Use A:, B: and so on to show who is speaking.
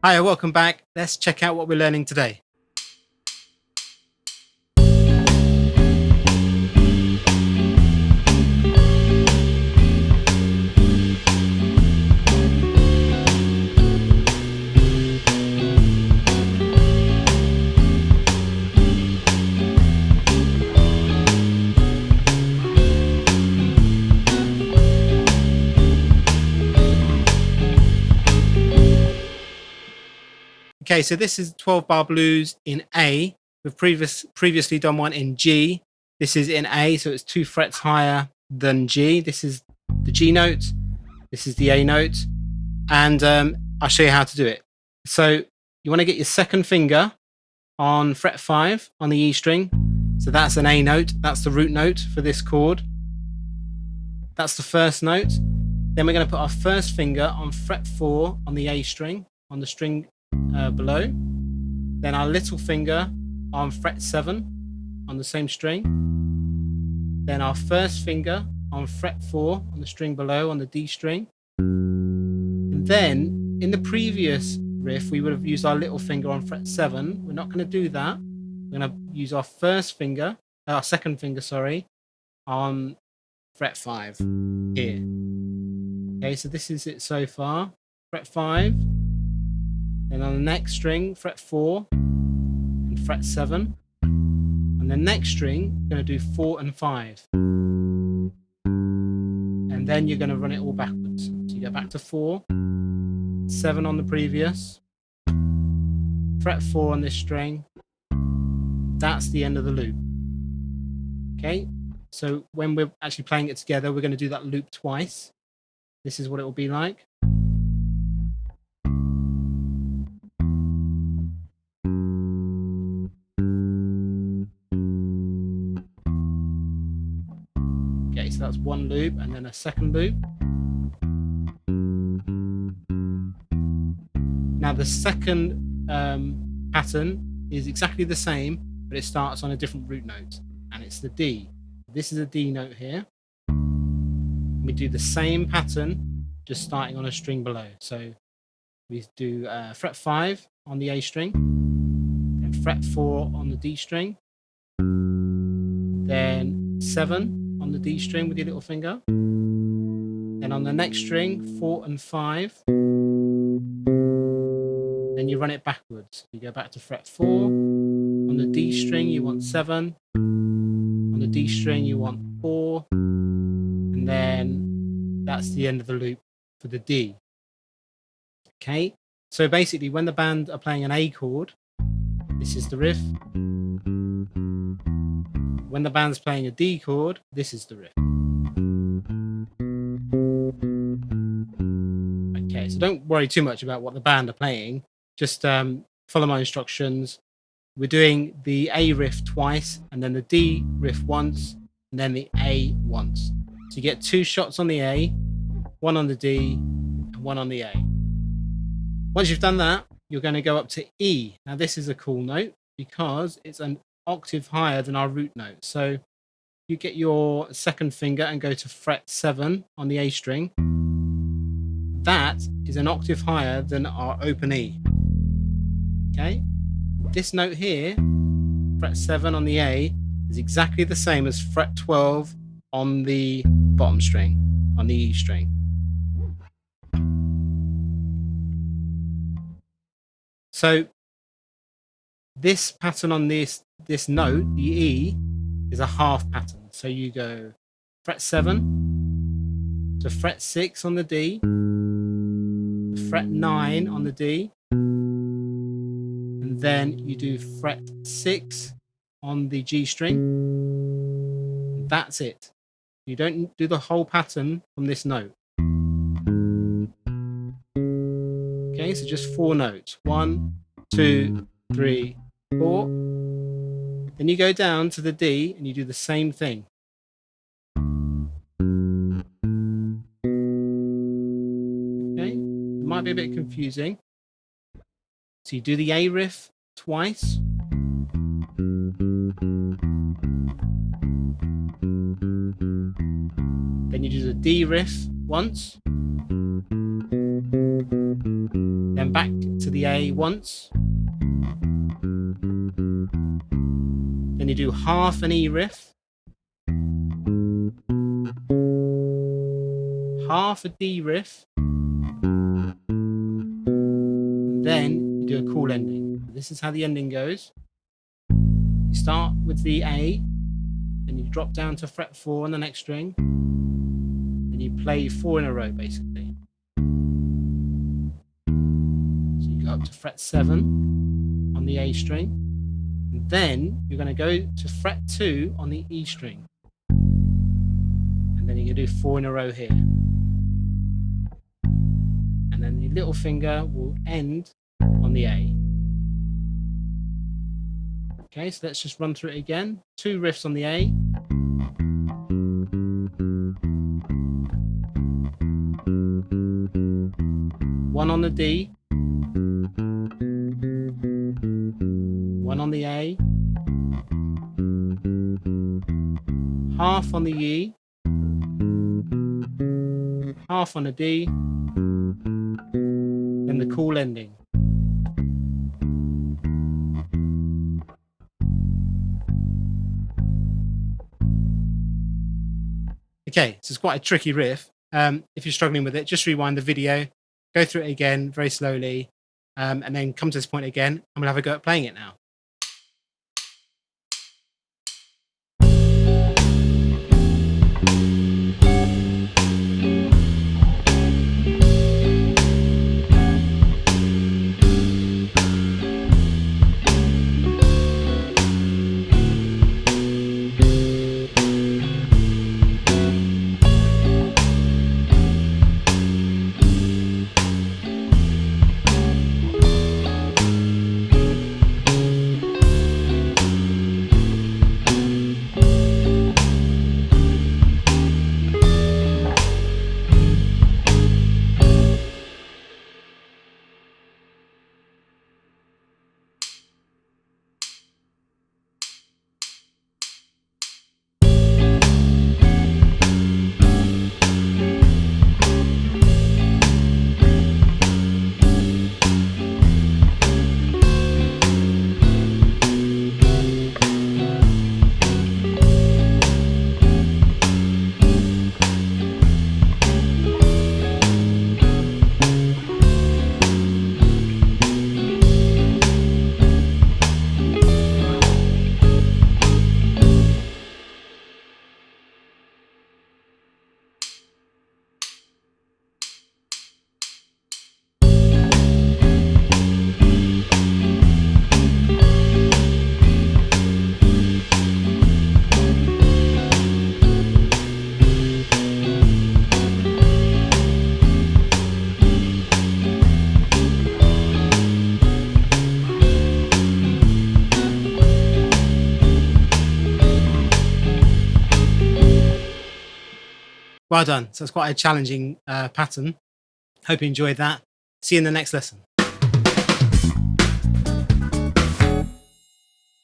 A: Hi, welcome back. Let's check out what we're learning today. Okay, so this is 12 bar blues in A. We've previously done one in G. This is in A, so it's 2 frets higher than G. This is the G note. This is the A note. And I'll show you how to do it. So you want to get your second finger on fret 5 on the E string. So that's an A note. That's the root note for this chord. That's the first note. Then we're going to put our first finger on fret 4 on the A string, on the string below. Then our little finger on fret 7 on the same string. Then our first finger on fret 4 on the string below on the D string. And then in the previous riff we would have used our little finger on fret 7. We're not going to do that. We're going to use our second finger, sorry, on fret 5 here. Okay, so this is it so far. Fret 5. Then on the next string, fret 4 and fret 7. On the next string, you're going to do 4 and 5. And then you're going to run it all backwards. So you go back to 4, 7 on the previous, fret 4 on this string. That's the end of the loop. Okay, so when we're actually playing it together, we're going to do that loop twice. This is what it will be like. Okay, so that's one loop and then a second loop. Now the second pattern is exactly the same, but it starts on a different root note, and it's the D. This is a D note here. We do the same pattern, just starting on a string below. So we do fret 5 on the A string, then fret 4 on the D string, then 7 on the D string with your little finger, then on the next string 4 and 5, then you run it backwards. You go back to fret 4, on the D string you want 7, on the D string you want 4, and then that's the end of the loop for the D. Okay, so basically when the band are playing an A chord, this is the riff. When the band's playing a D chord, this is the riff. Okay, so don't worry too much about what the band are playing. Just follow my instructions. We're doing the A riff twice, and then the D riff once, and then the A once. So you get 2 shots on the A, 1 on the D, and 1 on the A. Once you've done that, you're going to go up to E. Now this is a cool note because it's an octave higher than our root note. So you get your second finger and go to fret 7 on the A string. That is an octave higher than our open E. Okay, this note here, fret 7 on the A, is exactly the same as fret 12 on the bottom string, on the E string. So this pattern on this note, the E, is a half pattern. So you go fret 7 to fret 6 on the D, to fret 9 on the D, and then you do fret 6 on the G string. That's it. You don't do the whole pattern from this note. Okay, so just 4 notes. 1, 2, 3, 4. Then you go down to the D and you do the same thing. Okay, it might be a bit confusing. So you do the A riff twice. Then you do the D riff once. Then back to the A once. Then you do half an E riff, half a D riff, then you do a cool ending. This is how the ending goes. You start with the A, then you drop down to fret 4 on the next string, then you play 4 in a row basically. So you go up to fret 7 on the A string, and then you're going to go to fret 2 on the E string, and then you're going to do 4 in a row here. And then the little finger will end on the A. Okay, so let's just run through it again. 2 riffs on the A. One on the D. One on the A. Half on the E. Half on the D. Then the cool ending. Okay, so it's quite a tricky riff. If you're struggling with it, just rewind the video, go through it again very slowly, and then come to this point again, and we'll have a go at playing it now. Well done. So it's quite a challenging pattern. Hope you enjoyed that. See you in the next lesson.